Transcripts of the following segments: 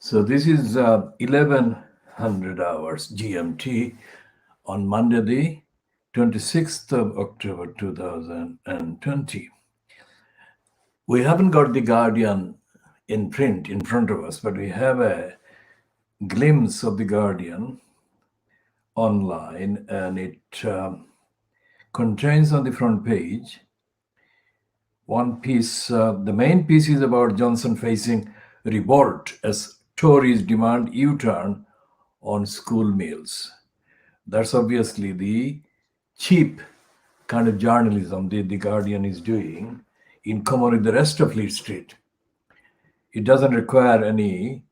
So this is 1100 hours GMT on Monday, the 26th of October 2020. We haven't got the Guardian in print in front of us, but we have a glimpse of the Guardian online, and it contains on the front page one piece. The main piece is about Johnson facing revolt as Tories demand U-turn on school meals. That's obviously the cheap kind of journalism the Guardian is doing in common with the rest of Fleet Street. It doesn't require any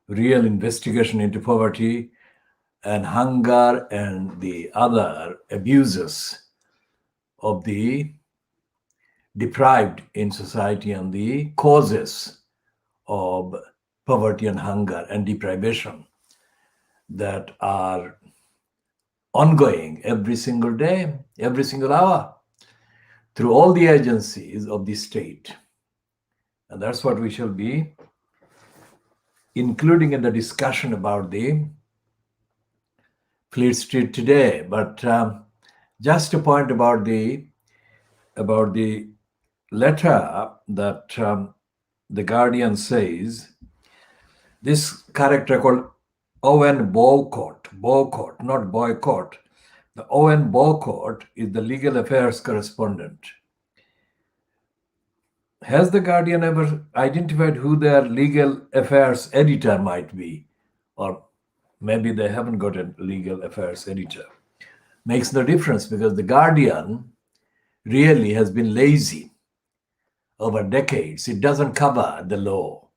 real investigation into poverty and hunger and the other abuses of the deprived in society and the causes of poverty and hunger and deprivation that are ongoing every single day, every single hour, through all the agencies of the state. And that's what we shall be including in the discussion about the Fleet Street today. But just a point about the letter that the Guardian says, this character called Owen Bowcourt, not boycott. The Owen Bowcourt is the legal affairs correspondent. Has the Guardian ever identified who their legal affairs editor might be? Or maybe they haven't got a legal affairs editor. Makes no difference, because the Guardian really has been lazy over decades. It doesn't cover the law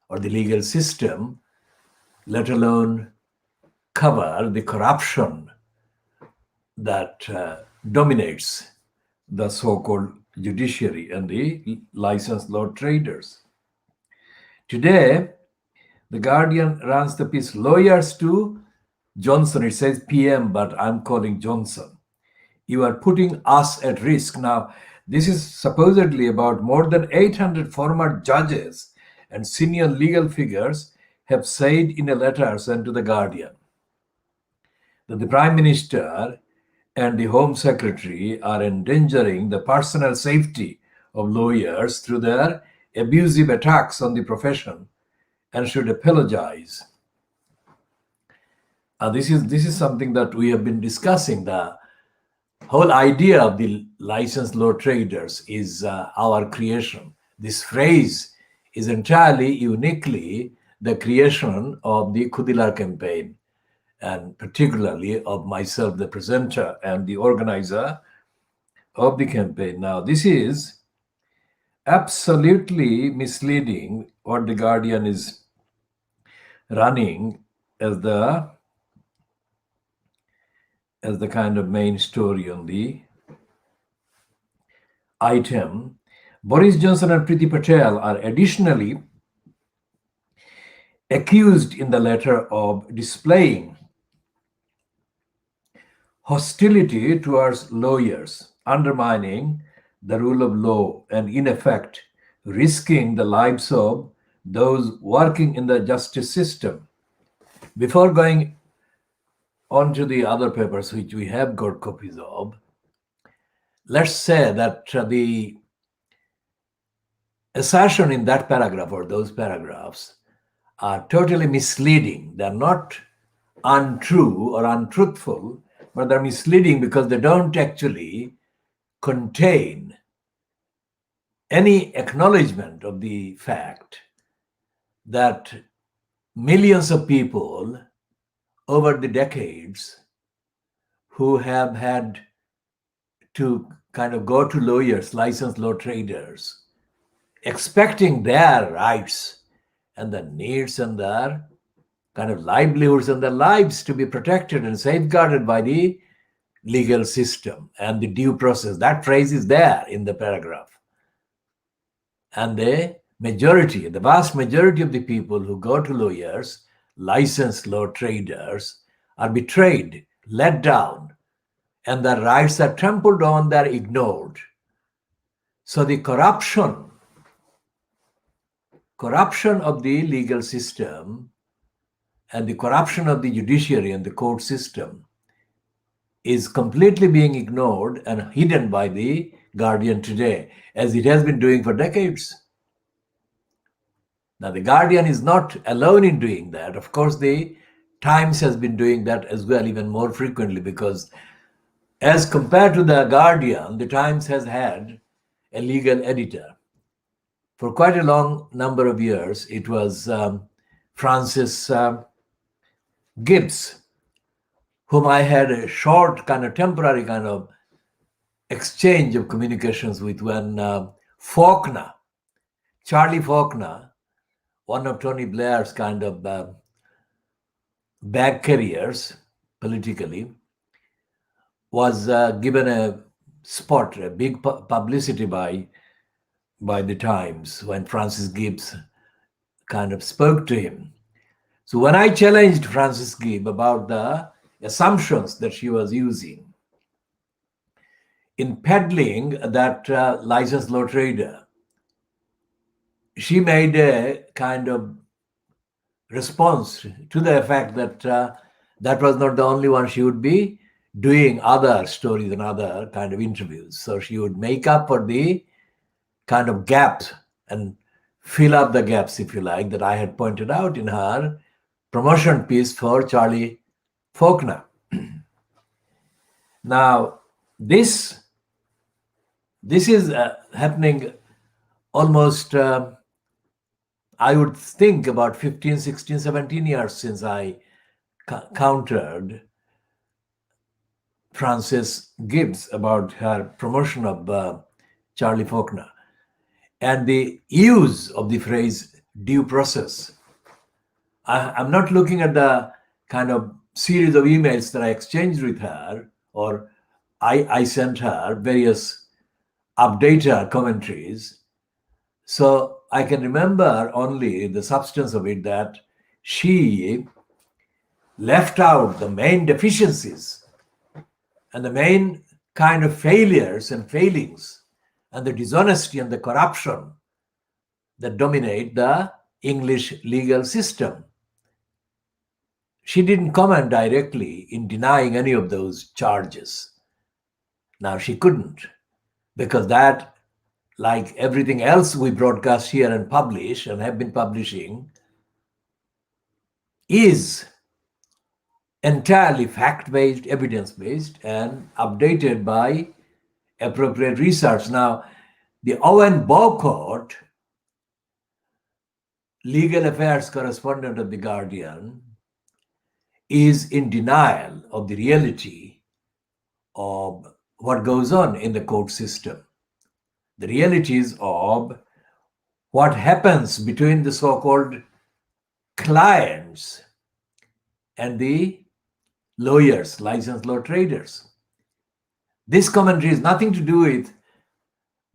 or the legal system, let alone cover the corruption that dominates the so-called judiciary and the licensed law traders. Today, the Guardian runs the piece, lawyers to Johnson. It says PM, but I'm calling Johnson. You are putting us at risk. Now, this is supposedly about more than 800 former judges and senior legal figures have said in a letter sent to the Guardian that the Prime Minister and the Home Secretary are endangering the personal safety of lawyers through their abusive attacks on the profession and should apologize. This is something that we have been discussing. The whole idea of the licensed law traders is our creation. This phrase is entirely, uniquely the creation of the Khoodeelaar campaign, and particularly of myself, the presenter and the organizer of the campaign. Now, this is absolutely misleading, what the Guardian is running as the kind of main story on the item. Boris Johnson and Priti Patel are additionally accused in the letter of displaying hostility towards lawyers, undermining the rule of law, and in effect risking the lives of those working in the justice system. Before going on to the other papers which we have got copies of, let's say that the assertion in that paragraph or those paragraphs are totally misleading. They're not untrue or untruthful, but they're misleading because they don't actually contain any acknowledgement of the fact that millions of people over the decades who have had to kind of go to lawyers, licensed law traders, expecting their rights and their needs and their kind of livelihoods and their lives to be protected and safeguarded by the legal system and the due process. That phrase is there in the paragraph. And the vast majority of the people who go to lawyers, licensed law traders, are betrayed, let down, and their rights are trampled on, they're ignored. So the corruption of the legal system and the corruption of the judiciary and the court system is completely being ignored and hidden by the Guardian today, as it has been doing for decades. Now, the Guardian is not alone in doing that. Of course, the Times has been doing that as well, even more frequently, because as compared to the Guardian, the Times has had a legal editor. For quite a long number of years, it was Francis Gibbs, whom I had a short, kind of temporary kind of exchange of communications with when Faulkner, Charlie Faulkner, one of Tony Blair's kind of bag carriers politically, was given a spot, a big publicity by the Times when Francis Gibbs kind of spoke to him. So when I challenged Francis Gibbs about the assumptions that she was using in peddling that licensed law trader, she made a kind of response to the fact that that was not the only one. She would be doing other stories and other kind of interviews. So she would make up for the kind of gaps and fill up the gaps, if you like, that I had pointed out in her promotion piece for Charlie Faulkner. Now, this is happening almost, I would think, about 15, 16, 17 years since I countered Frances Gibbs about her promotion of Charlie Faulkner. And the use of the phrase due process. I'm not looking at the kind of series of emails that I exchanged with her, or I sent her various updater commentaries. So I can remember only the substance of it, that she left out the main deficiencies and the main kind of failures and failings and the dishonesty and the corruption that dominate the English legal system. She didn't comment directly in denying any of those charges. Now, she couldn't, because that, like everything else we broadcast here and publish and have been publishing, is entirely fact-based, evidence-based, and updated by appropriate research. Now, the Owen Bowcourt, legal affairs correspondent of The Guardian, is in denial of the reality of what goes on in the court system. The realities of what happens between the so-called clients and the lawyers, licensed law traders. This commentary has nothing to do with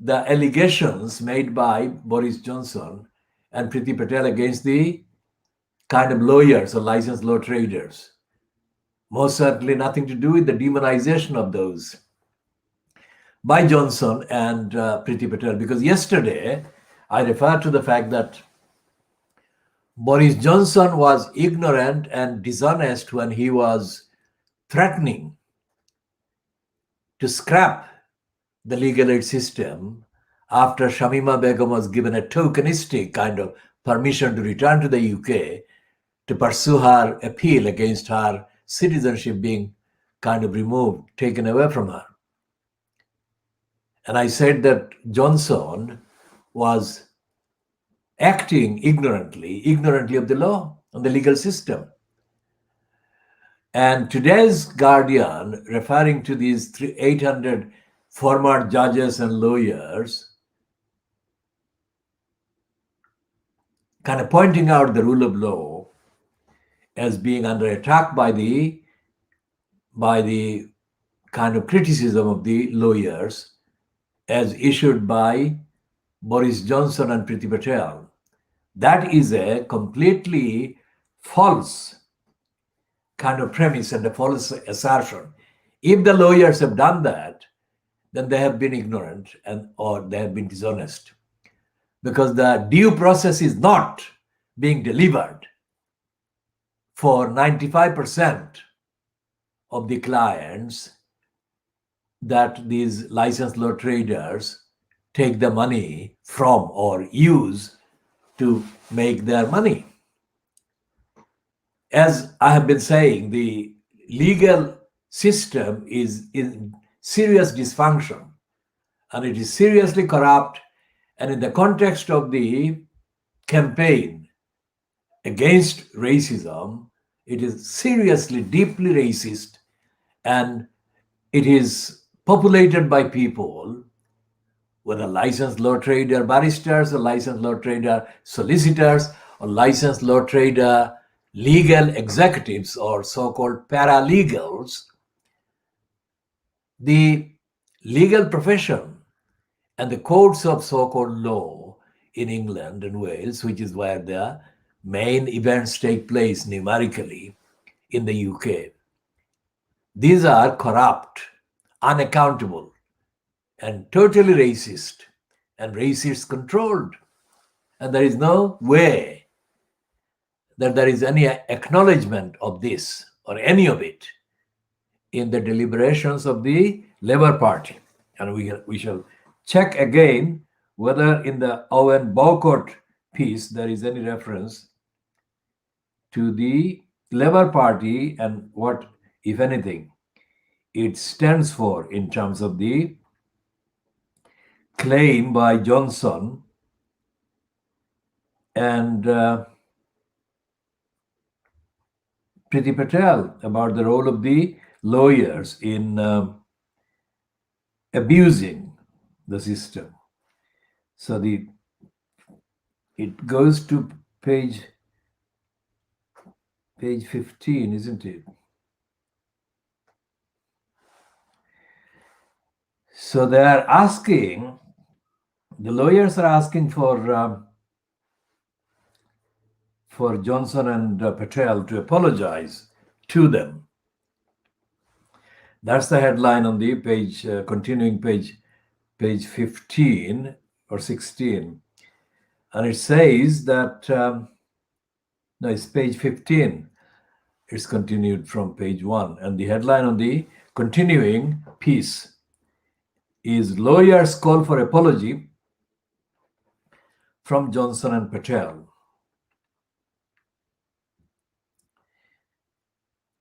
the allegations made by Boris Johnson and Priti Patel against the kind of lawyers or licensed law traders. Most certainly nothing to do with the demonization of those by Johnson and Priti Patel, because yesterday I referred to the fact that Boris Johnson was ignorant and dishonest when he was threatening to scrap the legal aid system after Shamima Begum was given a tokenistic kind of permission to return to the UK to pursue her appeal against her citizenship being kind of removed, taken away from her. And I said that Johnson was acting ignorantly of the law and the legal system. And today's Guardian, referring to these 800 former judges and lawyers, kind of pointing out the rule of law as being under attack by the kind of criticism of the lawyers as issued by Boris Johnson and Priti Patel. That is a completely false kind of premise and a false assertion. If the lawyers have done that, then they have been ignorant or they have been dishonest, because the due process is not being delivered for 95% of the clients that these licensed law traders take the money from or use to make their money. As I have been saying, the legal system is in serious dysfunction and it is seriously corrupt. And in the context of the campaign against racism, it is seriously, deeply racist, and it is populated by people, whether licensed law trader barristers or licensed law trader solicitors or licensed law trader legal executives or so-called paralegals. The legal profession and the courts of so-called law in England and Wales, which is where the main events take place numerically in the UK, these are corrupt, unaccountable, and totally racist and racist controlled. And there is no way that there is any acknowledgement of this or any of it in the deliberations of the Labour Party. And we shall check again whether in the Owen Bowcourt piece there is any reference to the Labour Party and what, if anything, it stands for in terms of the claim by Johnson and Priti Patel about the role of the lawyers in abusing the system. So it goes to page 15, isn't it? So they are asking, the lawyers are asking for Johnson and Patel to apologize to them. That's the headline on the page, continuing page 15 or 16. And it says that, no, it's page 15. It's continued from page 1. And the headline on the continuing piece is Lawyers Call for Apology from Johnson and Patel.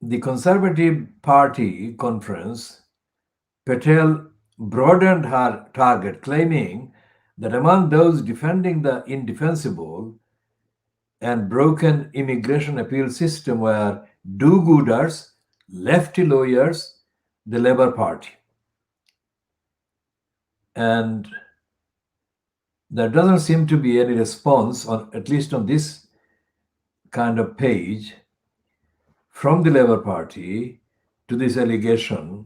The Conservative Party conference, Patel broadened her target, claiming that among those defending the indefensible and broken immigration appeal system were do-gooders, lefty lawyers, the Labour Party. And there doesn't seem to be any response, on at least on this kind of page, from the Labour Party to this allegation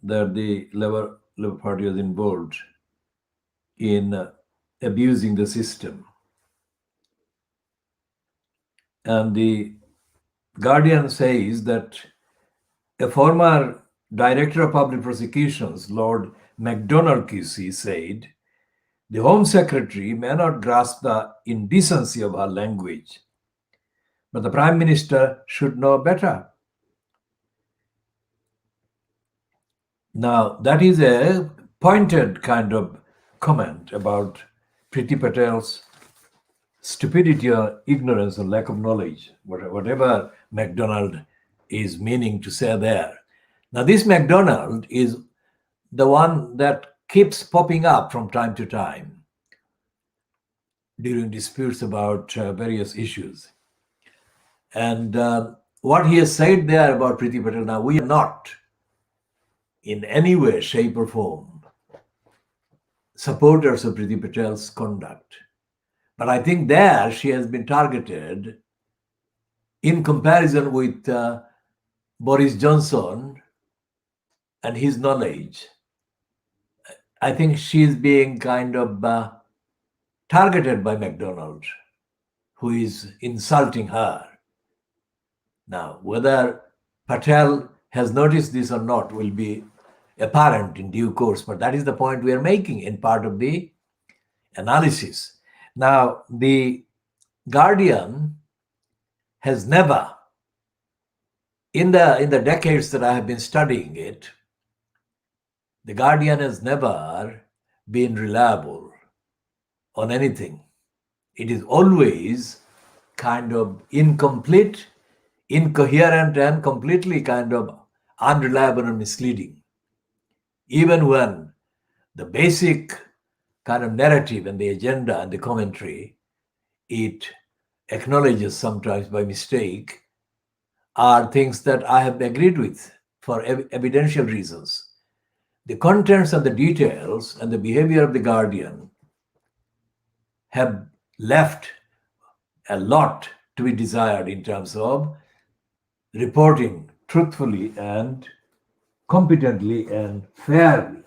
that the Labour Party was involved in abusing the system. And the Guardian says that a former Director of Public Prosecutions, Lord MacDonald QC, said, "The Home Secretary may not grasp the indecency of her language, but the Prime Minister should know better." Now, that is a pointed kind of comment about Priti Patel's stupidity or ignorance or lack of knowledge, whatever MacDonald is meaning to say there. Now, this MacDonald is the one that keeps popping up from time to time during disputes about various issues. And what he has said there about Priti Patel, now we are not in any way, shape or form supporters of Priti Patel's conduct. But I think there she has been targeted in comparison with Boris Johnson and his knowledge. I think she is being kind of targeted by MacDonald, who is insulting her. Now, whether Patel has noticed this or not will be apparent in due course, but that is the point we are making in part of the analysis. Now, the Guardian has never, in the decades that I have been studying it, the Guardian has never been reliable on anything. It is always kind of incomplete, incoherent, and completely kind of unreliable and misleading. Even when the basic kind of narrative and the agenda and the commentary, it acknowledges sometimes by mistake, are things that I have agreed with for evidential reasons. The contents and the details and the behavior of the Guardian have left a lot to be desired in terms of reporting truthfully and competently and fairly.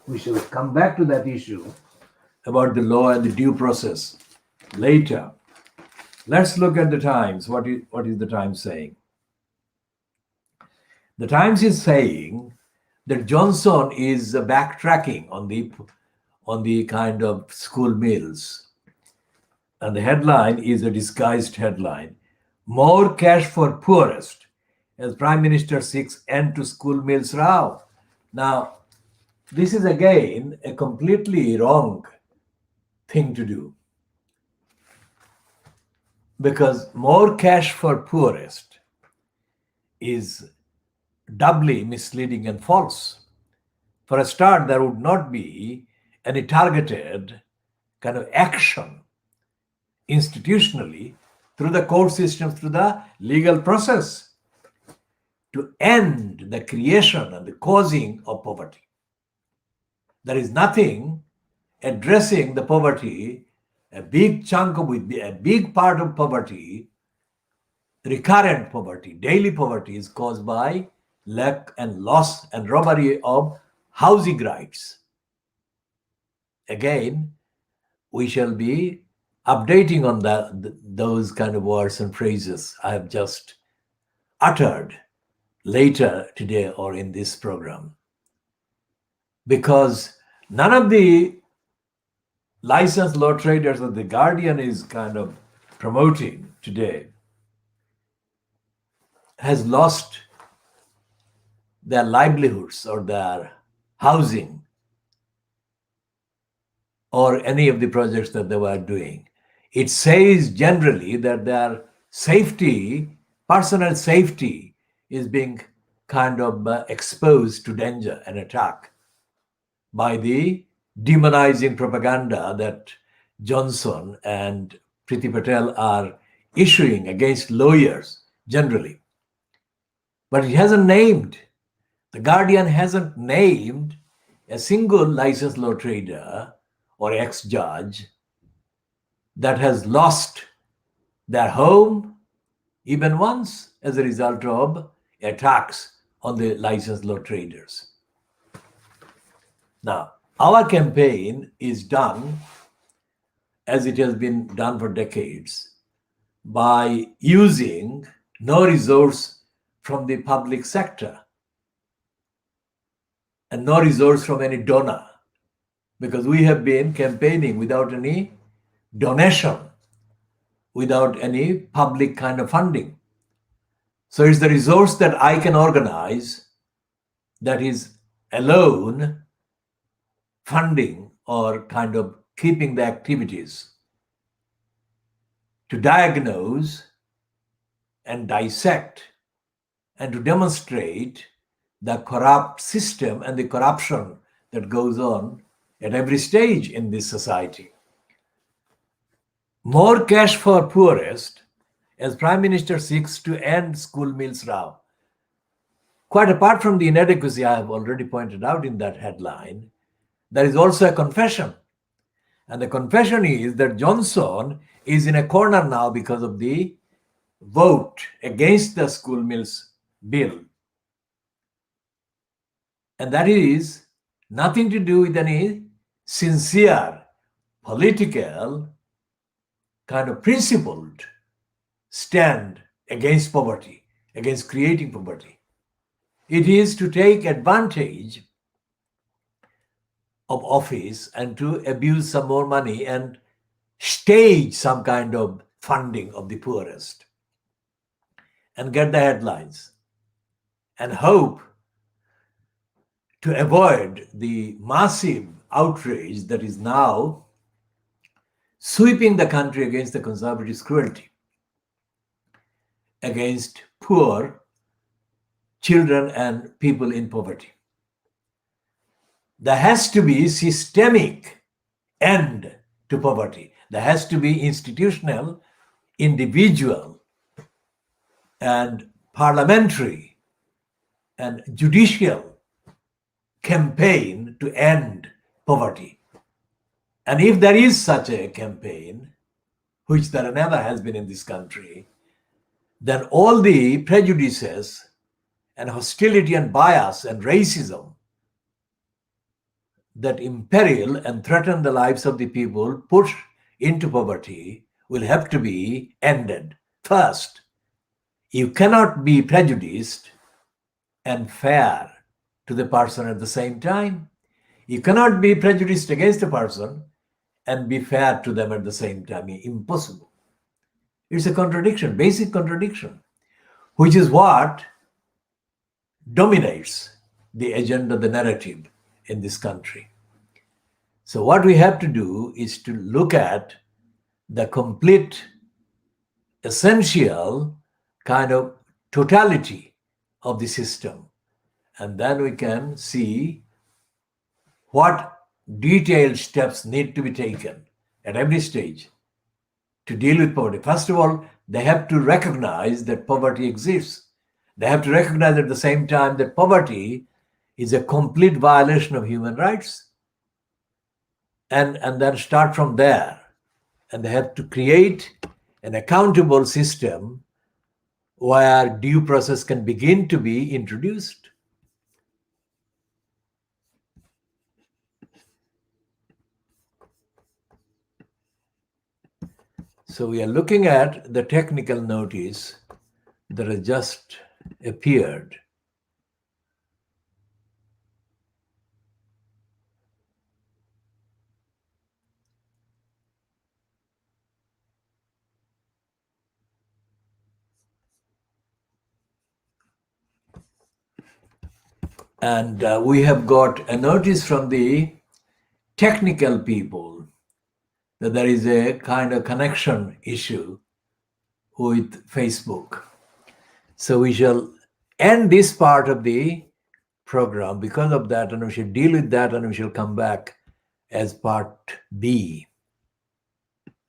We shall come back to that issue about the law and the due process later. Let's look at the Times. What is the Times saying? The Times is saying that Johnson is backtracking on the kind of school meals. And the headline is a disguised headline. More cash for poorest as Prime Minister seeks end to school meals row. Now, this is again a completely wrong thing to do. Because more cash for poorest is doubly misleading and false. For a start, there would not be any targeted kind of action institutionally through the court system, through the legal process to end the creation and the causing of poverty. There is nothing addressing the poverty, a big chunk of it, a big part of poverty, recurrent poverty, daily poverty is caused by lack and loss and robbery of housing rights. Again, we shall be updating on those kind of words and phrases I have just uttered later today or in this program. Because none of the licensed law traders that the Guardian is kind of promoting today has lost their livelihoods or their housing or any of the projects that they were doing. It says generally that their safety, personal safety, is being kind of exposed to danger and attack by the demonizing propaganda that Johnson and Priti Patel are issuing against lawyers generally. But it hasn't named, the Guardian hasn't named a single licensed law trader or ex-judge that has lost their home even once as a result of attacks on the licensed law traders. Now, our campaign is done, as it has been done for decades, by using no resource from the public sector and no resource from any donor, because we have been campaigning without any donation, without any public kind of funding. So it's the resource that I can organize that is alone funding or kind of keeping the activities to diagnose and dissect and to demonstrate the corrupt system and the corruption that goes on at every stage in this society. More cash for poorest as Prime Minister seeks to end school meals row. Quite apart from the inadequacy I have already pointed out in that headline, there is also a confession. And the confession is that Johnson is in a corner now because of the vote against the school meals bill. And that is nothing to do with any sincere political kind of principled stand against poverty, against creating poverty. It is to take advantage of office and to abuse some more money and stage some kind of funding of the poorest and get the headlines and hope to avoid the massive outrage that is now sweeping the country against the conservatives' cruelty, against poor children and people in poverty. There has to be systemic end to poverty. There has to be institutional, individual, and parliamentary and judicial campaign to end poverty. And if there is such a campaign, which there never has been in this country, then all the prejudices and hostility and bias and racism that imperil and threaten the lives of the people pushed into poverty will have to be ended. First, you cannot be prejudiced and fair to the person at the same time. You cannot be prejudiced against a person and be fair to them at the same time. Impossible. It's a contradiction, basic contradiction, which is what dominates the agenda, the narrative in this country. So what we have to do is to look at the complete, essential kind of totality of the system. And then we can see what detailed steps need to be taken at every stage to deal with poverty. First of all, they have to recognize that poverty exists. They have to recognize at the same time that poverty is a complete violation of human rights. And then start from there. And they have to create an accountable system where due process can begin to be introduced. So we are looking at the technical notice that has just appeared. And we have got a notice from the technical people that there is a kind of connection issue with Facebook. So we shall end this part of the program because of that, and we shall deal with that, and we shall come back as part B.